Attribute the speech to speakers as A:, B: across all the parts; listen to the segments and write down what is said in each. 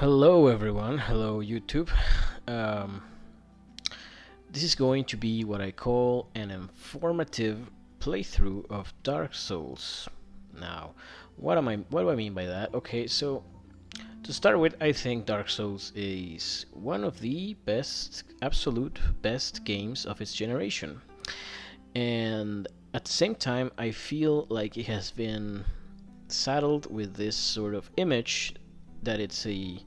A: Hello everyone, hello YouTube. Um, this is going to be what I call an informative playthrough of Dark Souls. Now, what do I mean by that? Okay, so to start with, I think Dark Souls is one of the best, absolute best games of its generation. And at the same time, I feel like it has been saddled with this sort of image that it's a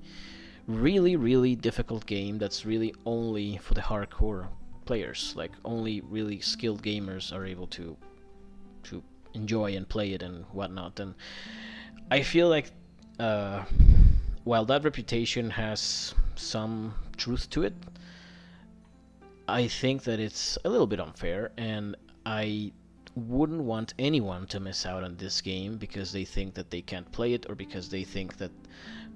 A: really difficult game that's really only for the hardcore players. Like only really skilled gamers are able to enjoy and play it and whatnot. And I feel like uh, while that reputation has some truth to it, I think that it's a little bit unfair, and I wouldn't want anyone to miss out on this game because they think that they can't play it or because they think that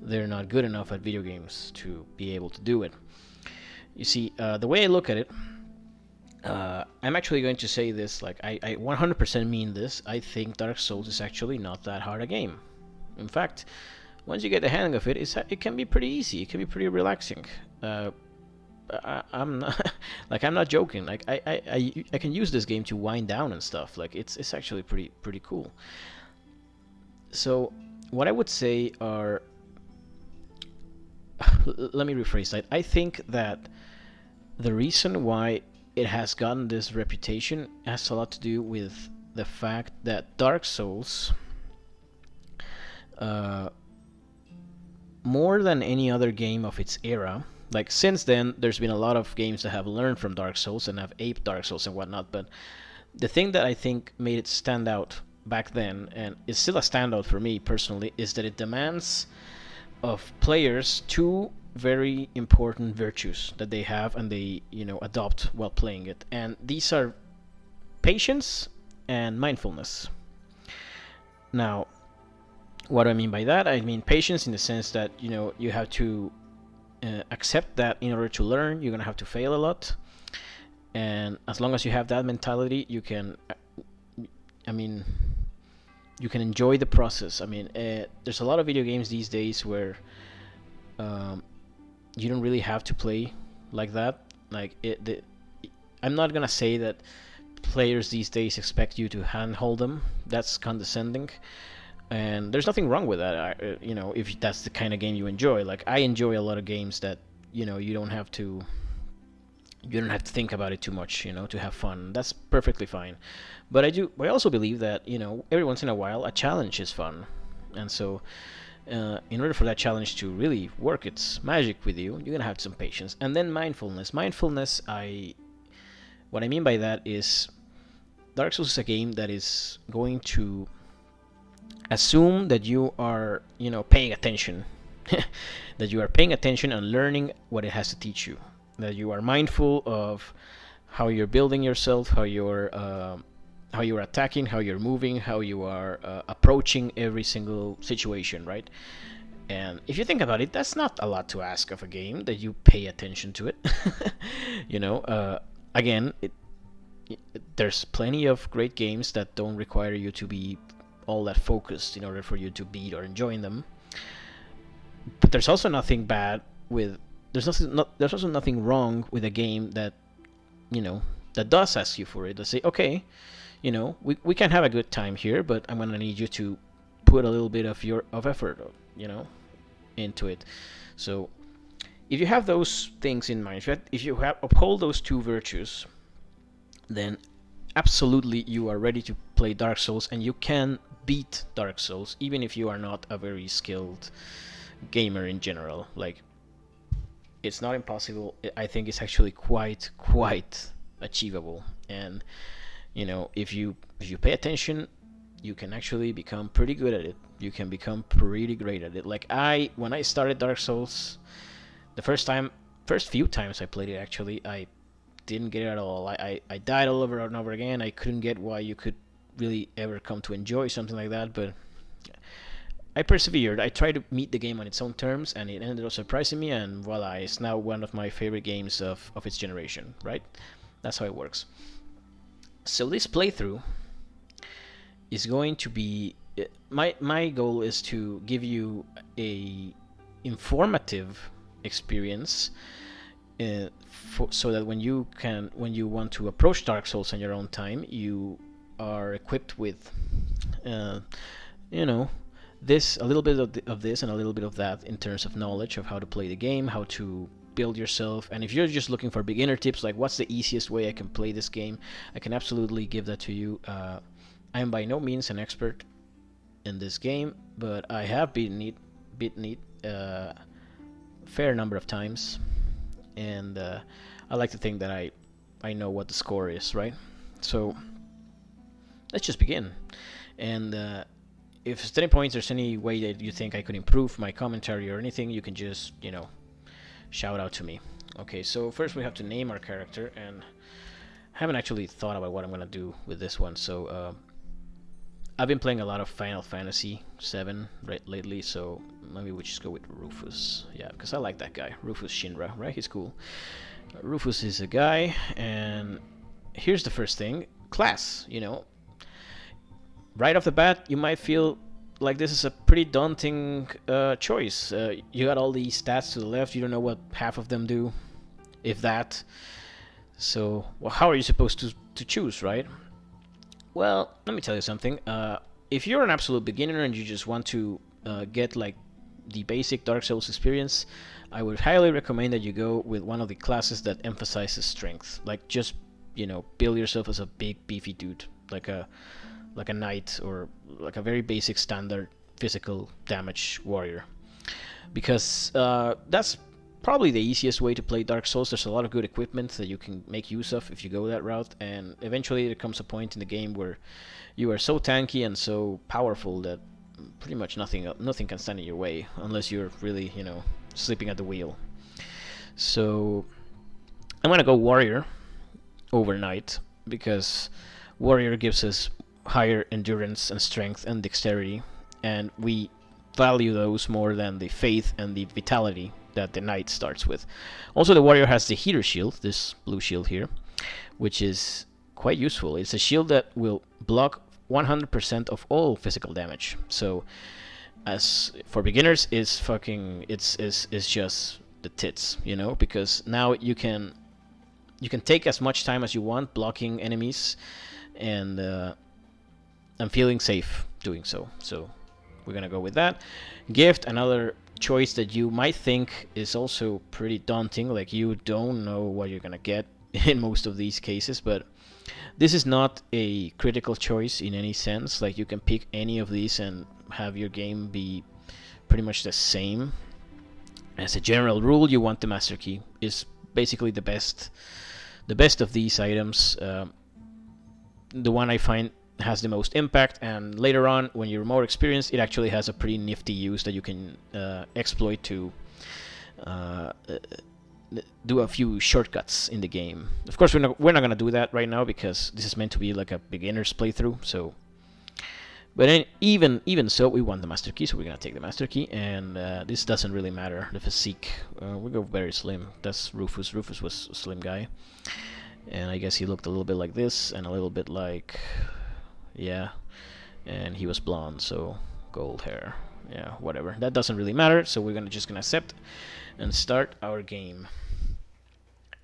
A: they're not good enough at video games to be able to do it. You see, the way I look at it, I'm actually going to say this, like, I 100% mean this. I think Dark Souls is actually not that hard a game. In fact, once you get the hang of it, it can be pretty easy. It can be pretty relaxing. I'm not like I'm not joking. Like I can use this game to wind down and stuff. Like it's actually pretty cool. So what I would say are let me rephrase that. I think that the reason why it has gotten this reputation has a lot to do with the fact that Dark Souls, uh, more than any other game of its era, like since then, there's been a lot of games that have learned from Dark Souls and have aped Dark Souls and whatnot. But the thing that I think made it stand out back then, and is still a standout for me personally, is that it demands of players two very important virtues that they have and they adopt while playing it, and these are patience and mindfulness. Now, what do I mean by that? I mean patience in the sense that you have to accept that in order to learn you're gonna have to fail a lot, and as long as you have that mentality, I mean you can enjoy the process. I mean, there's a lot of video games these days where um, you don't really have to play like that. I'm not gonna say that players these days expect you to handhold them. That's condescending, and there's nothing wrong with that. If that's the kind of game you enjoy. Like I enjoy a lot of games that you don't have to think about it too much, to have fun. That's perfectly fine. But I also believe that every once in a while a challenge is fun, and so in order for that challenge to really work its magic with you, you're gonna have some patience, and then mindfulness. What I mean by that is Dark Souls is a game that is going to assume that you are, paying attention, that you are paying attention and learning what it has to teach you, that you are mindful of how you're building yourself, how you're attacking, how you're moving, how you are approaching every single situation, right? And if you think about it, that's not a lot to ask of a game that you pay attention to it. Again, there's plenty of great games that don't require you to be all that focused in order for you to beat or enjoy them. But there's also nothing bad with there's also nothing wrong with a game that that does ask you for it. They say, okay, we can have a good time here, but I'm gonna need you to put a little bit of effort, into it. So if you have those things in mind, if you have uphold those two virtues, then absolutely you are ready to play Dark Souls, and you can beat Dark Souls even if you are not a very skilled gamer in general. Like, it's not impossible. I think it's actually quite achievable. And if you pay attention, you can actually become pretty good at it. You can become pretty great at it. Like when I started Dark Souls, the first few times I played it, actually, I didn't get it at all. I died all over and over again. I couldn't get why you could really ever come to enjoy something like that, but I persevered. I tried to meet the game on its own terms, and it ended up surprising me, and voila, it's now one of my favorite games of its generation, right? That's how it works. So this playthrough is going to be my goal is to give you a informative experience, so that when you want to approach Dark Souls on your own time, you are equipped with, you know, this, a little bit of this and a little bit of that in terms of knowledge of how to play the game, how to build yourself. And if you're just looking for beginner tips, like what's the easiest way I can play this game, I can absolutely give that to you. I am by no means an expert in this game, but I have beaten it fair number of times, and I like to think that I know what the score is, right? So let's just begin. And if at any point there's any way that you think I could improve my commentary or anything, you can just, shout out to me. Okay, so first we have to name our character, and I haven't actually thought about what I'm gonna do with this one. So I've been playing a lot of Final Fantasy VII lately, so maybe we just go with Rufus. Yeah, because I like that guy, Rufus Shinra, right? He's cool. Rufus is a guy, and here's the first thing: class. Right off the bat, you might feel like this is a pretty daunting choice. You got all these stats to the left. You don't know what half of them do, if that. So, well, how are you supposed to choose, right? Well, let me tell you something. If you're an absolute beginner and you just want to get like the basic Dark Souls experience, I would highly recommend that you go with one of the classes that emphasizes strength. Like just build yourself as a big beefy dude, like a knight or like a very basic standard physical damage warrior, because that's probably the easiest way to play Dark Souls. There's a lot of good equipment that you can make use of if you go that route, and eventually there comes a point in the game where you are so tanky and so powerful that pretty much nothing can stand in your way, unless you're really, sleeping at the wheel. So I'm gonna go warrior over knight, because warrior gives us higher endurance and strength and dexterity, and we value those more than the faith and the vitality that the knight starts with. Also, the warrior has the heater shield, this blue shield here, which is quite useful. It's a shield that will block 100% of all physical damage. So, as for beginners, it's just the tits, because now you can take as much time as you want blocking enemies, and I'm feeling safe doing so. So we're gonna go with that. Gift, another choice that you might think is also pretty daunting, like you don't know what you're gonna get in most of these cases, but this is not a critical choice in any sense. Like you can pick any of these and have your game be pretty much the same. As a general rule, you want the Master Key. Is basically the best of these items. The one I find has the most impact, and later on when you're more experienced, it actually has a pretty nifty use that you can exploit to do a few shortcuts in the game. Of course, we're not going to do that right now, because this is meant to be like a beginner's playthrough. So, but even so, we want the Master Key, so we're going to take the Master Key, and this doesn't really matter, the physique. We go very slim. That's Rufus. Rufus was a slim guy, and I guess he looked a little bit like this, and a little bit like... yeah, and he was blonde, so gold hair. Yeah, whatever. That doesn't really matter, so we're just gonna accept and start our game.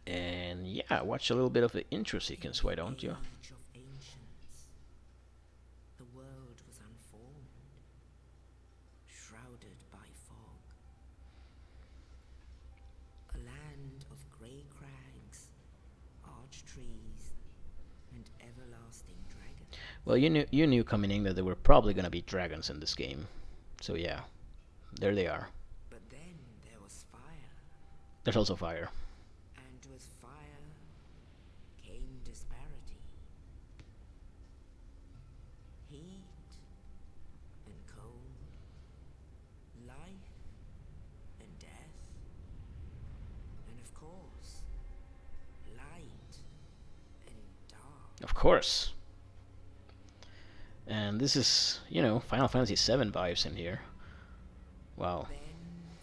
A: And yeah, watch a little bit of the intro sequence, why don't you?
B: The world was unformed, shrouded by fog. A land of grey crags, arched trees, and everlasting dragons.
A: Well, you knew coming in that there were probably gonna be dragons in this game, so yeah, there they are.
B: But then there was fire,
A: There's also fire.
B: and with fire came disparity. Heat and cold, life and death, and of course, light and dark.
A: Of course. And this is, Final Fantasy VII vibes in here. Wow.
B: Then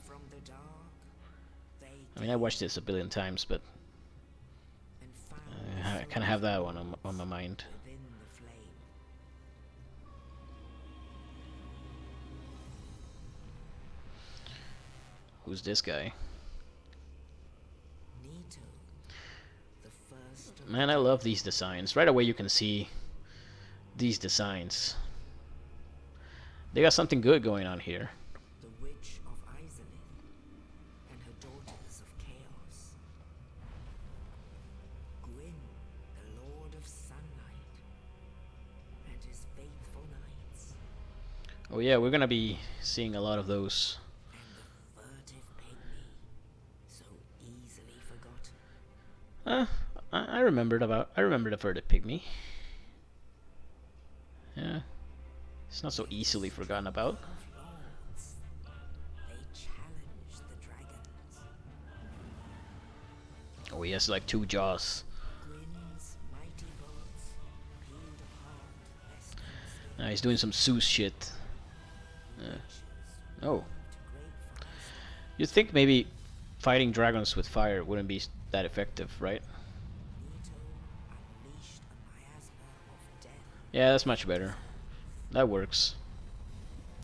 B: from the dark they
A: I mean, I watched this a billion times, but
B: and found
A: I kind of have that one on my mind.
B: within the flame.
A: Who's this guy?
B: Nito, the first of
A: Man, I love these designs. Right away you can see these designs. They got something good going on here.
B: the witch of Izalith and her daughters of chaos. Gwyn, the lord of sunlight and his faithful knights.
A: Oh yeah, we're gonna be seeing a lot of those.
B: And the furtive pygmy, so easily forgotten.
A: I remember the furtive pygmy. Yeah, it's not so easily forgotten about.
B: Of lords, they challenge the dragons.
A: Oh, he has like 2 jaws.
B: Gwyn's mighty bolts peeled apart their skins.
A: He's doing some Zeus shit. Oh, you'd think maybe fighting dragons with fire wouldn't be that effective, right?
B: Nito unleashed a miasma of death.
A: Yeah, that's much better. That works.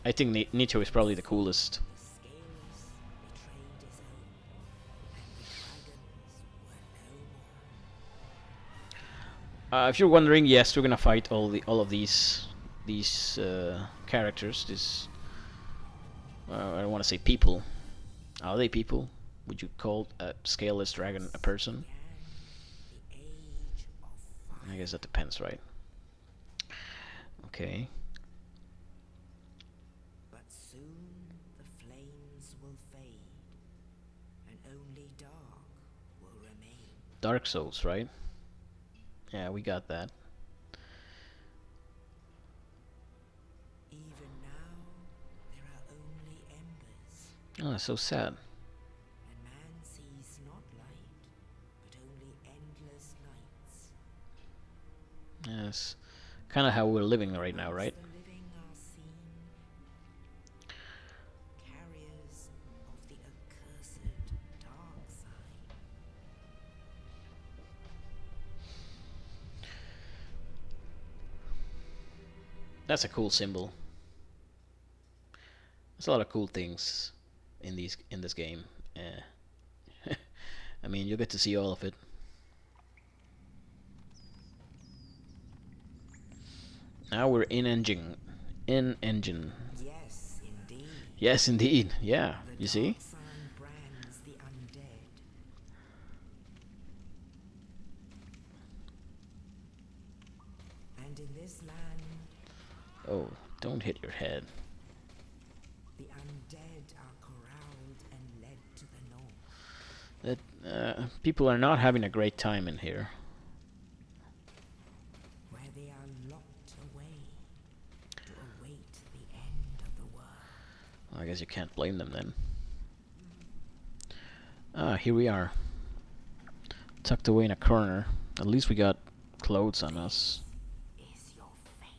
A: I think Nito is probably the coolest.
B: The scales betrayed his own, and the dragons were no more.
A: If you're wondering, yes, we're gonna fight all of these characters. I don't want to say people. Are they people? Would you call a scaleless dragon a person?
B: The age of fire.
A: I guess that depends, right? Okay.
B: But soon the flames will fade, and only dark will remain.
A: Dark Souls, right? Yeah, we got that.
B: Even now, there are only embers,
A: Oh, that's so sad.
B: and man sees not light, but only endless nights.
A: Yes. Kind of how we're living right now, right?
B: The living are seen, carriers of the accursed dark side.
A: That's a cool symbol. There's a lot of cool things in this game. I mean, you'll get to see all of it. Now we're in engine. In engine.
B: Yes, indeed.
A: Yes, indeed. Yeah.
B: The
A: You see?
B: dark sign brands the undead. And in this land,
A: Oh, don't hit your head.
B: the undead are corralled and led to the north,
A: That people are not having a great time in here.
B: where they are locked away to await the end of the world.
A: Well, I guess you can't blame them then. Here we are. Tucked away in a corner. At least we got clothes on us.
B: Is your fate.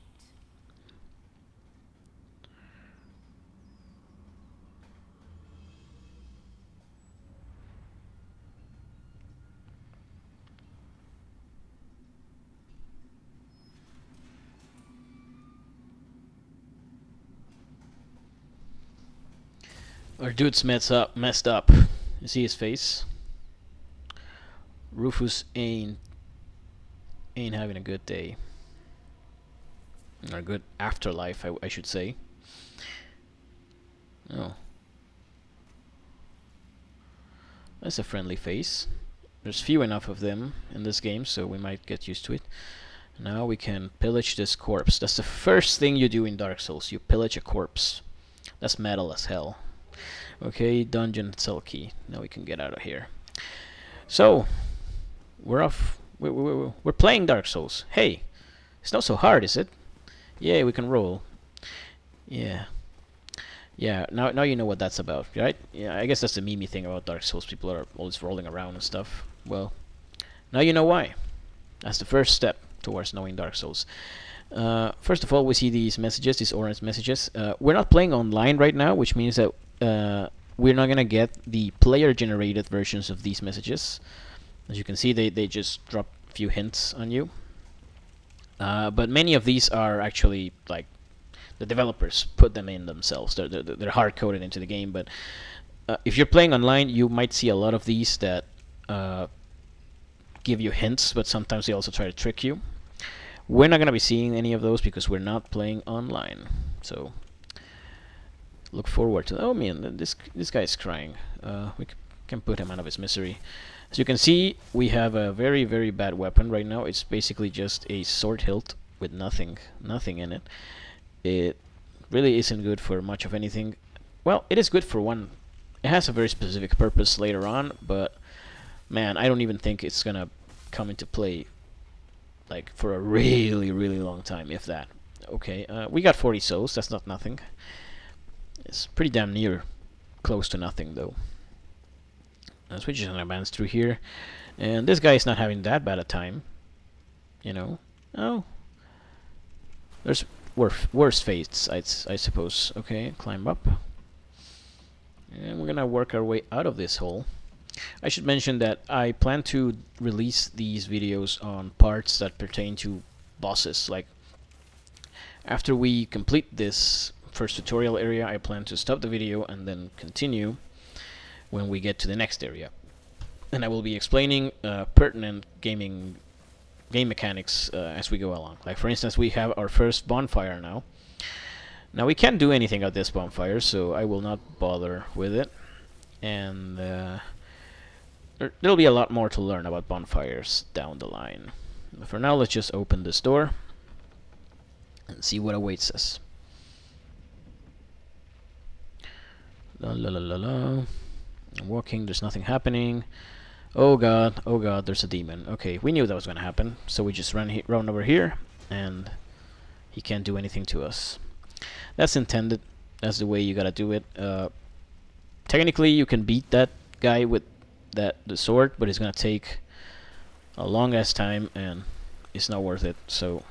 A: Our dude's messed up. You see his face? Rufus ain't having a good day. Or a good afterlife, I should say. Oh. That's a friendly face. There's few enough of them in this game, so we might get used to it. Now we can pillage this corpse. That's the first thing you do in Dark Souls. You pillage a corpse. That's metal as hell. Okay, dungeon cell key. Now we can get out of here. So, we're off. We're playing Dark Souls. Hey, it's not so hard, is it? Yeah, we can roll. Yeah. Yeah, now you know what that's about, right? Yeah, I guess that's the meme thing about Dark Souls. People are always rolling around and stuff. Well, now you know why. That's the first step towards knowing Dark Souls. First of all, we see these messages, these orange messages. We're not playing online right now, which means that we're not gonna get the player-generated versions of these messages. As you can see, they just drop a few hints on you. But many of these are actually like the developers put them in themselves. They're hard-coded into the game, but If you're playing online, you might see a lot of these that uh, give you hints, but sometimes they also try to trick you. We're not going to be seeing any of those because we're not playing online. So look forward to. Oh man, this guy is crying. We can put him out of his misery. As you can see, we have a very very bad weapon right now. It's basically just a sword hilt with nothing in it. It really isn't good for much of anything. Well, it is good for one. It has a very specific purpose later on, but man, I don't even think it's gonna come into play like for a really really long time, if that. Okay, we got 40 souls. That's not nothing. It's pretty damn near close to nothing though. So we're just gonna advance through here, and this guy is not having that bad a time. You know. Oh, there's worse fates, I suppose. Okay, climb up. And we're gonna work our way out of this hole. I should mention that I plan to release these videos on parts that pertain to bosses. Like, after we complete this first tutorial area, I plan to stop the video and then continue when we get to the next area. And I will be explaining pertinent game mechanics as we go along. Like, for instance, we have our first bonfire now. Now we can't do anything at this bonfire, so I will not bother with it. And there'll be a lot more to learn about bonfires down the line. But for now, let's just open this door and see what awaits us. La la la la la. I'm walking, there's nothing happening. Oh god, there's a demon. Okay, we knew that was gonna happen, so we just run over here, and he can't do anything to us. That's intended. That's the way you gotta do it. Technically, you can beat that guy with the sword, but it's gonna take a long ass time, and it's not worth it. So,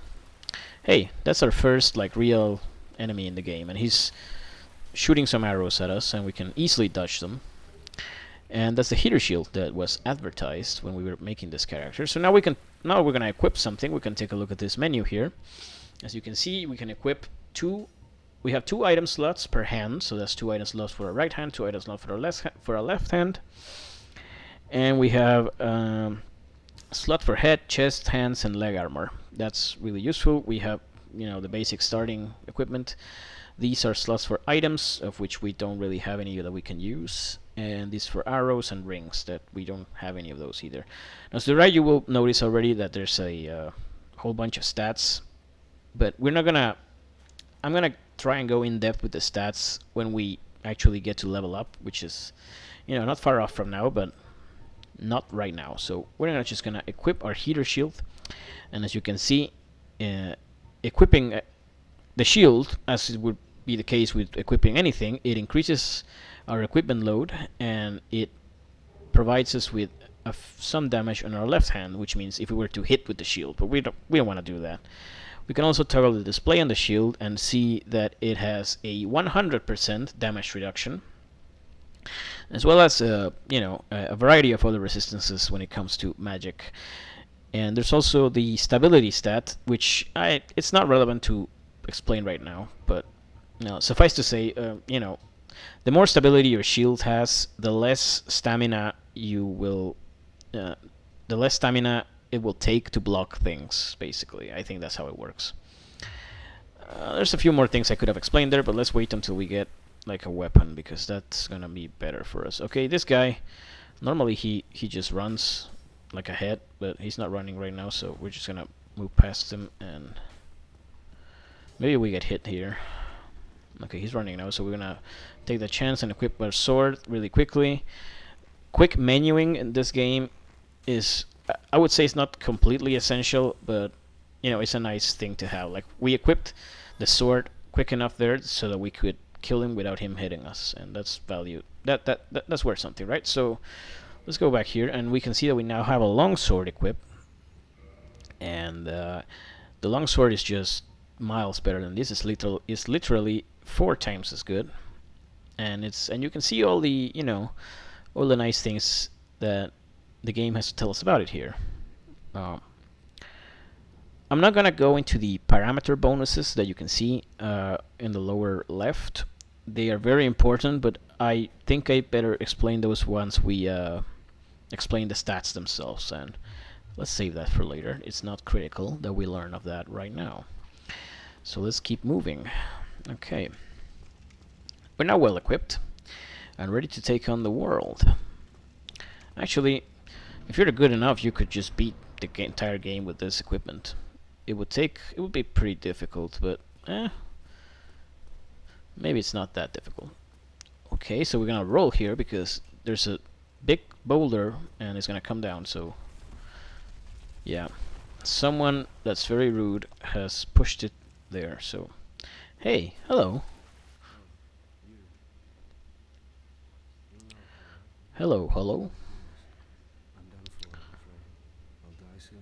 A: hey, that's our first like real enemy in the game, and he's shooting some arrows at us, and we can easily dodge them. And that's the heater shield that was advertised when we were making this character. So now we're gonna equip something. We can take a look at this menu here. As you can see, we can equip we have 2 item slots per hand, so that's 2 item slots for our right hand, 2 item slots for our left hand. And we have a slot for head, chest, hands, and leg armor. That's really useful. We have, the basic starting equipment. These are slots for items, of which we don't really have any that we can use. And these for arrows and rings, that we don't have any of those either. Now, to the right, you will notice already that there's a whole bunch of stats. But we're not gonna... I'm gonna try and go in depth with the stats when we actually get to level up, which is, not far off from now, but not right now. So we're just gonna equip our heater shield, and as you can see, equipping the shield, as it would be the case with equipping anything, it increases our equipment load, and it provides us with some damage on our left hand, which means if we were to hit with the shield, but we don't want to do that. We can also toggle the display on the shield and see that it has a 100% damage reduction, as well as a variety of other resistances when it comes to magic. And there's also the stability stat, which it's not relevant to explain right now, but suffice to say, the more stability your shield has, the less stamina it will take to block things, basically. I think that's how it works. There's a few more things I could have explained there, but let's wait until we get like a weapon, because that's gonna be better for us. Okay, this guy, normally he just runs like ahead, but he's not running right now, so we're just gonna move past him, and maybe we get hit here. Okay, he's running now, so we're gonna take the chance and equip our sword really quickly. Quick menuing in this game is, I would say, it's not completely essential, but it's a nice thing to have. Like, we equipped the sword quick enough there so that we could kill him without him hitting us, and that's value. That's worth something, right? So let's go back here, and we can see that we now have a longsword equipped, and the longsword is just miles better than this. It's literally 4 times as good, and you can see all the all the nice things that the game has to tell us about it here. I'm not gonna go into the parameter bonuses that you can see in the lower left. They are very important, but I think I better explain those once we explain the stats themselves, and let's save that for later. It's not critical that we learn of that right now. So let's keep moving. Okay. We're now well equipped and ready to take on the world. Actually, if you're good enough, you could just beat the entire game with this equipment. It would be pretty difficult, but maybe it's not that difficult. Okay, so we're gonna roll here because there's a big boulder and it's gonna come down, so yeah. Someone that's very rude has pushed it there, so hey, hello. Hello, hello.
C: I'm done for, I'm afraid. I'll die soon,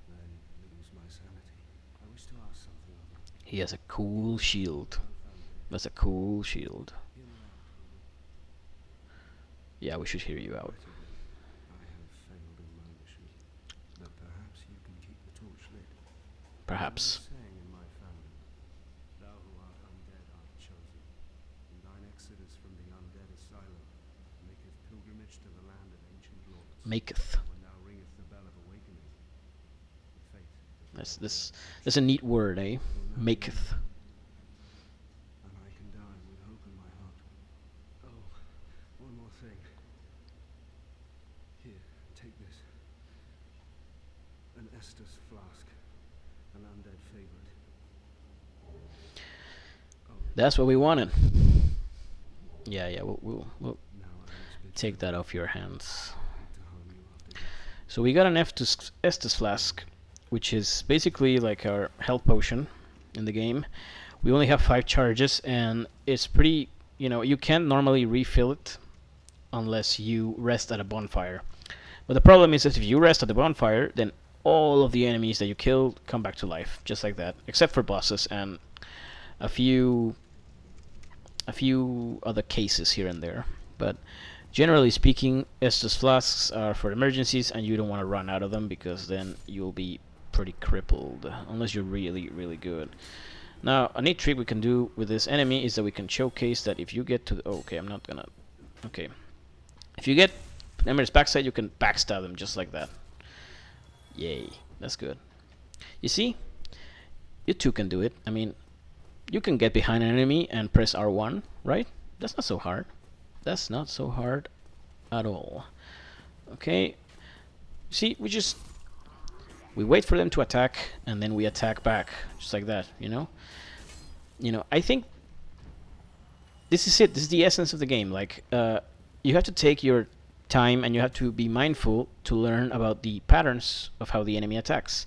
C: then lose my sanity. I wish to ask something of you.
A: He has a cool shield.
C: Unfounded.
A: That's a cool shield.
C: Hear me out, will you?
A: Yeah, we should hear you out.
C: I have failed in my mission, but perhaps you can keep the torch lit.
A: Perhaps.
C: There is a saying in my family, thou who art undead art chosen, and thine exodus from the Undead Asylum maketh pilgrimage to the land of ancient lords.
A: Maketh.
C: When thou ringest the bell of awakening, the fate of
A: That's a neat word, eh? Maketh.
C: and I can die with hope in my heart. Oh, one more thing. Here, take this. An Estus flask, an undead favorite. Oh,
A: That's what we wanted. Yeah, we'll
C: now I must bid
A: take that off your hands.
C: farewell to harm you after death.
A: So we got an Estus flask, which is basically like our health potion in the game. We only have 5 charges, and it's pretty, you can't normally refill it unless you rest at a bonfire. But the problem is that if you rest at the bonfire, then all of the enemies that you killed come back to life, just like that, except for bosses and a few other cases here and there. But generally speaking, Estus flasks are for emergencies, and you don't want to run out of them because then you'll be pretty crippled, unless you're really, really good. Now, a neat trick we can do with this enemy is that we can showcase that if you get to the... Oh, okay, I'm not gonna... Okay. If you get enemy's backside, you can backstab them just like that. Yay, that's good. You see? You too can do it. I mean, you can get behind an enemy and press R1, right? That's not so hard. That's not so hard at all. Okay. See, we wait for them to attack, and then we attack back, just like that, I think this is it. This is the essence of the game. Like, you have to take your time, and you have to be mindful to learn about the patterns of how the enemy attacks.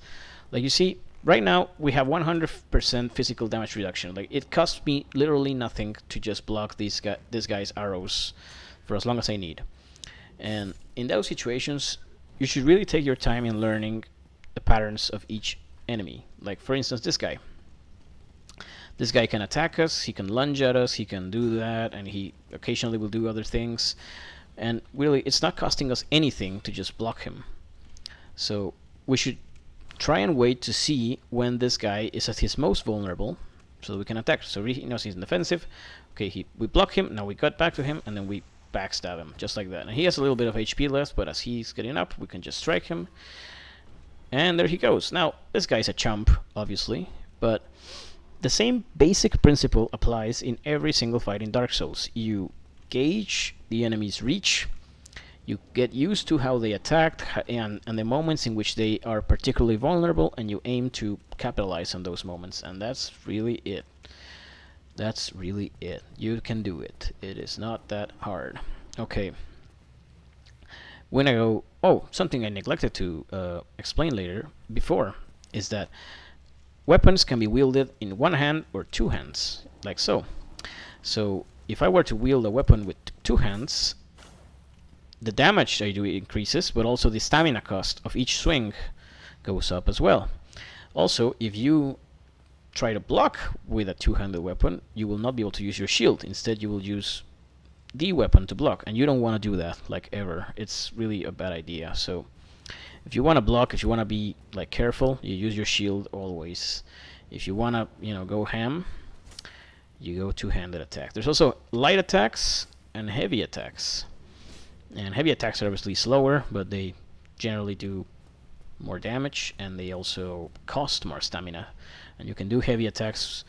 A: Like, you see, right now, we have 100% physical damage reduction. Like, it costs me literally nothing to just block this guy's arrows for as long as I need. And in those situations, you should really take your time in learning the patterns of each enemy. Like, for instance, this guy. This guy can attack us, he can lunge at us, he can do that, and he occasionally will do other things. And really, it's not costing us anything to just block him. So we should try and wait to see when this guy is at his most vulnerable, so we can attack. So he knows he's in defensive. Okay, we block him, now we got back to him, and then we backstab him, just like that. And he has a little bit of HP left, but as he's getting up, we can just strike him. And there he goes. Now, this guy's a chump, obviously, but the same basic principle applies in every single fight in Dark Souls. You gauge the enemy's reach, you get used to how they attack, and the moments in which they are particularly vulnerable, and you aim to capitalize on those moments, and that's really it. That's really it. You can do it. It is not that hard. Okay. When I go... Oh, something I neglected to explain before, is that weapons can be wielded in one hand or two hands, like so. So, if I were to wield a weapon with two hands, the damage I do increases, but also the stamina cost of each swing goes up as well. Also, if you try to block with a two-handed weapon, you will not be able to use your shield. Instead, you will use the weapon to block, and you don't want to do that, like, ever. It's really a bad idea. So if you want to block, if you want to be like careful, you use your shield always. If you want to, go ham, you go two-handed attack. There's also light attacks and heavy attacks. And heavy attacks are obviously slower, but they generally do more damage, and they also cost more stamina. And you can do heavy attacks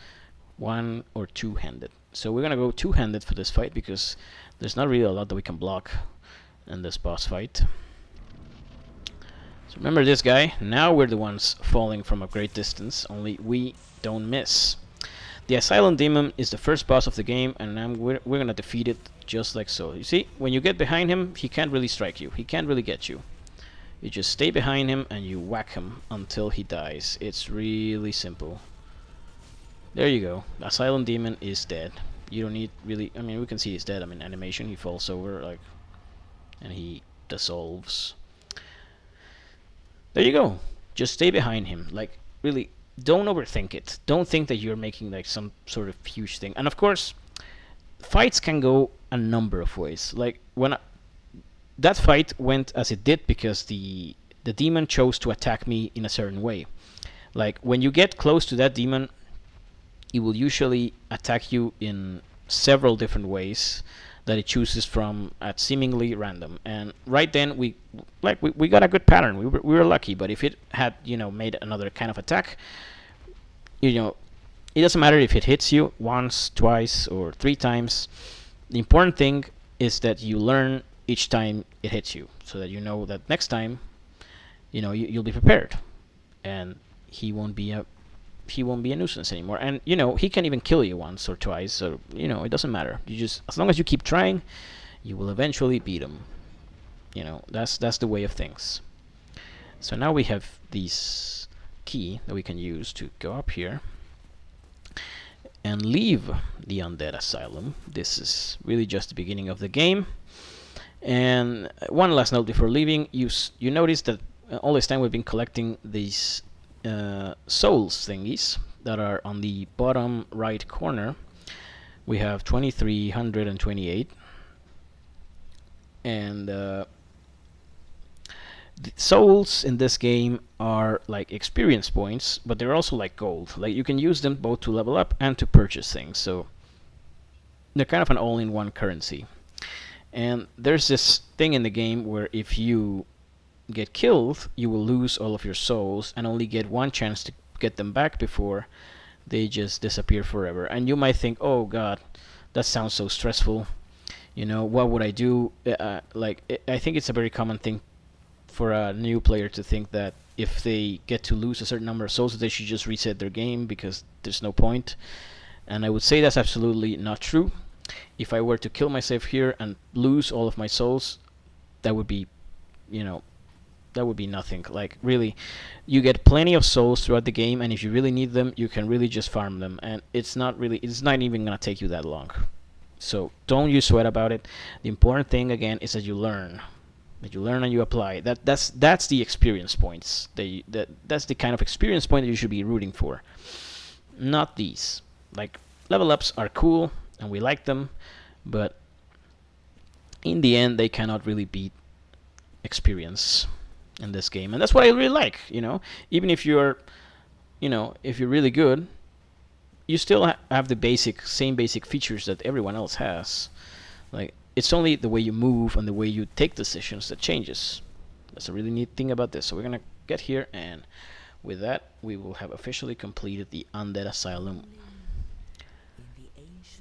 A: one or two-handed. So we're gonna go two-handed for this fight because there's not really a lot that we can block in this boss fight. So remember this guy, now we're the ones falling from a great distance, only we don't miss. The Asylum Demon is the first boss of the game, and we're gonna defeat it just like so. You see, when you get behind him, he can't really strike you, he can't really get you. You just stay behind him and you whack him until he dies. It's really simple. There you go. The Asylum Demon is dead. You don't need really... I mean, we can see he's dead. I mean, animation, he falls over, like... and he dissolves. There you go. Just stay behind him. Like, really, don't overthink it. Don't think that you're making, like, some sort of huge thing. And, of course, fights can go a number of ways. Like, when that fight went as it did because the demon chose to attack me in a certain way. Like, when you get close to that demon, it will usually attack you in several different ways that it chooses from at seemingly random. And right then we got a good pattern. We were lucky. But if it had made another kind of attack, it doesn't matter if it hits you once, twice, or 3 times. The important thing is that you learn each time it hits you, so that you know that next time, you'll be prepared, and he won't be a nuisance anymore. And he can even kill you once or twice, so it doesn't matter. You just, as long as you keep trying, you will eventually beat him. That's the way of things. So now we have this key that we can use to go up here and leave the Undead Asylum. This is really just the beginning of the game. And one last note before leaving, you notice that all this time we've been collecting these souls thingies that are on the bottom right corner. We have 2328, and the souls in this game are like experience points, but they're also like gold. Like, you can use them both to level up and to purchase things, so they're kind of an all-in-one currency. And there's this thing in the game where if you get killed, you will lose all of your souls and only get one chance to get them back before they just disappear forever. And you might think, oh god, that sounds so stressful, what would I do? I think it's a very common thing for a new player to think that if they get to lose a certain number of souls, they should just reset their game because there's no point. And I would say that's absolutely not true. If I were to kill myself here and lose all of my souls, that would be, that would be nothing. Like, really, you get plenty of souls throughout the game, and if you really need them, you can really just farm them, and it's not even gonna take you that long. So don't you sweat about it. The important thing again is that you learn. And you apply. That's the experience points. That's the kind of experience point that you should be rooting for. Not these. Like, level ups are cool and we like them, but in the end they cannot really beat experience in this game. And that's what I really like, even if you're if you're really good, you still have the same basic features that everyone else has. Like, it's only the way you move and the way you take decisions that changes. That's a really neat thing about this. So we're gonna get here, and with that we will have officially completed the Undead Asylum,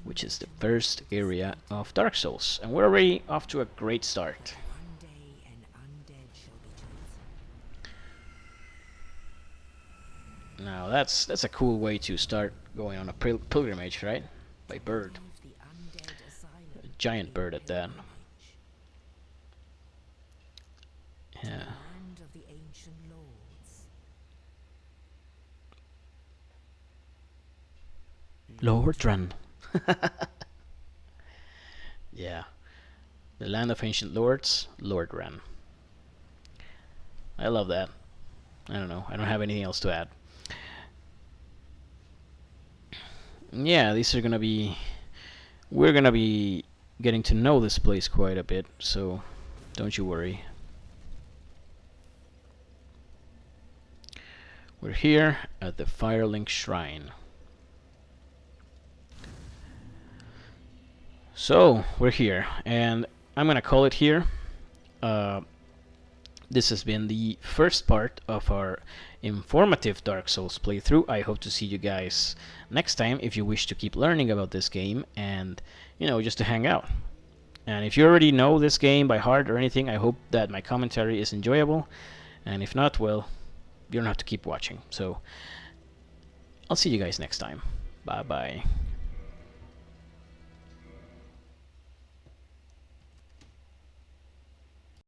A: which is the first area of Dark Souls, and we're already off to a great start.
B: One day an undead shall be chosen.
A: Now that's a cool way to start going on a pilgrimage, right? By bird.
B: Leave the Undead Asylum
A: A giant bird at that.
B: to
A: Yeah.
B: the land of the ancient lords.
A: Lordran. Yeah. The land of ancient lords, Lordran. I love that. I don't know. I don't have anything else to add. Yeah, these are gonna be... We're gonna be getting to know this place quite a bit, so don't you worry. We're here at the Firelink Shrine. So we're here, and I'm gonna call it here. Uh, this has been the first part of our informative Dark Souls playthrough. I hope to see you guys next time if you wish to keep learning about this game and, just to hang out. And if you already know this game by heart or anything, I hope that my commentary is enjoyable. And if not, well, you don't have to keep watching. So I'll see you guys next time. Bye bye.